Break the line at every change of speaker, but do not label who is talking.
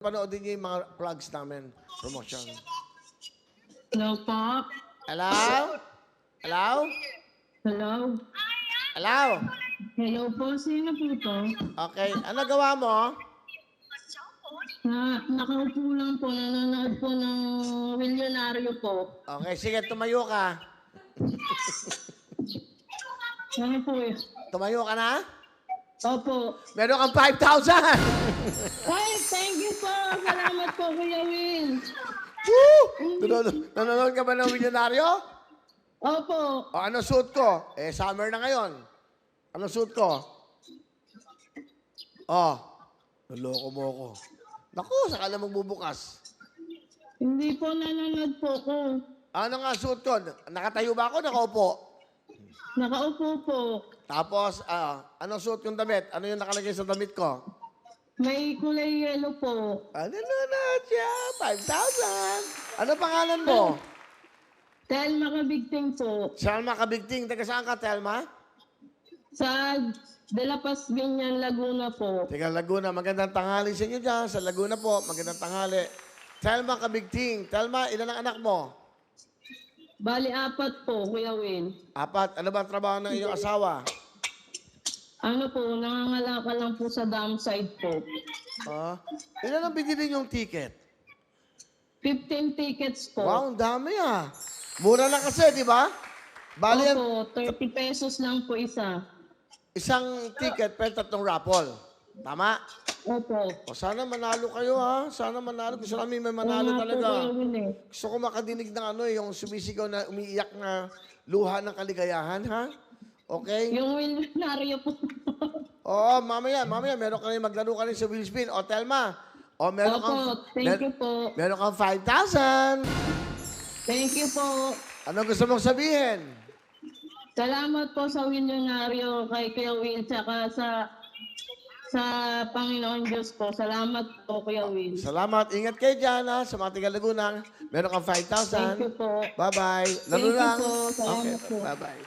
Panoodin niyo yung mga plugs namin. Promotion.
Hello po.
Hello? Hello?
Hello.
Hello?
Hello po. Sino po to?
Okay. Ano gawa mo?
Nakaupo lang po. Nanonood po ng Milyonaryo po.
Okay, sige. Tumayo ka.
Ano po eh?
Tumayo ka na?
Opo.
Meron kang 5,000!
Ay, thank you po. Salamat po, Kuya Will.
Woo! Nanonood ka ba ng Milyonaryo?
Opo.
O, ano suit ko? Eh, summer na ngayon. Ano suit ko? Oh, naloko mo ako. Naku, saka na magbubukas.
Hindi po nanonood po ko.
Ano nga suit ko? Nakatayo ba ako? Nakaupo?
Nakaupo po.
Tapos, anong suit yung damit? Ano yung nakalagay sa damit ko?
May kulay yellow po.
Ano na siya? 5,000! Ano pangalan mo?
Telma Kabigting po.
Salma Kabigting. Taga saan ka, Telma?
Sa De La Paz, Binyan, Laguna po.
Taga Laguna. Magandang tanghali sa inyo dyan. Sa Laguna po. Magandang tanghali. Telma Kabigting. Telma, ilan ang anak mo?
Bali, 4 po, Kuya Will.
4. Ano ba ang trabaho ng iyong asawa?
Ano po, nangangalakal lang po sa dam side po.
Ilan ang binili niyong ticket?
15 tickets po.
Wow, ang dami ah. Mura lang kasi, di ba? Bali,
Opo, 30 pesos lang po isa.
isang ticket pero 3 raffle. Tama?
Opo.
O sana manalo kayo ha. Sana manalo. Gusto namin may manalo
Oo nga po,
talaga.
Kuya Will eh.
Gusto ko makadinig ng yung sumisigaw na umiiyak na luha ng kaligayahan ha. Okay?
Yung Milyonaryo po.
Oo, mamaya, meron ka rin maglaro ka rin sa wheel spin. O, Telma. O, meron kang...
Opo, thank you po.
Meron kang 5,000.
Thank you po.
Ano gusto mong sabihin?
Salamat po sa Milyonaryo kay Kuya Will tsaka sa Panginoon Diyos po. Salamat po, Kuya Will.
Salamat. Ingat kayo dyan ha, sa mga taga Laguna. Meron kang 5,000.
Thank you po.
Bye-bye. Laro
Thank you
lang.
po. Salamat
Okay,
po.
bye-bye.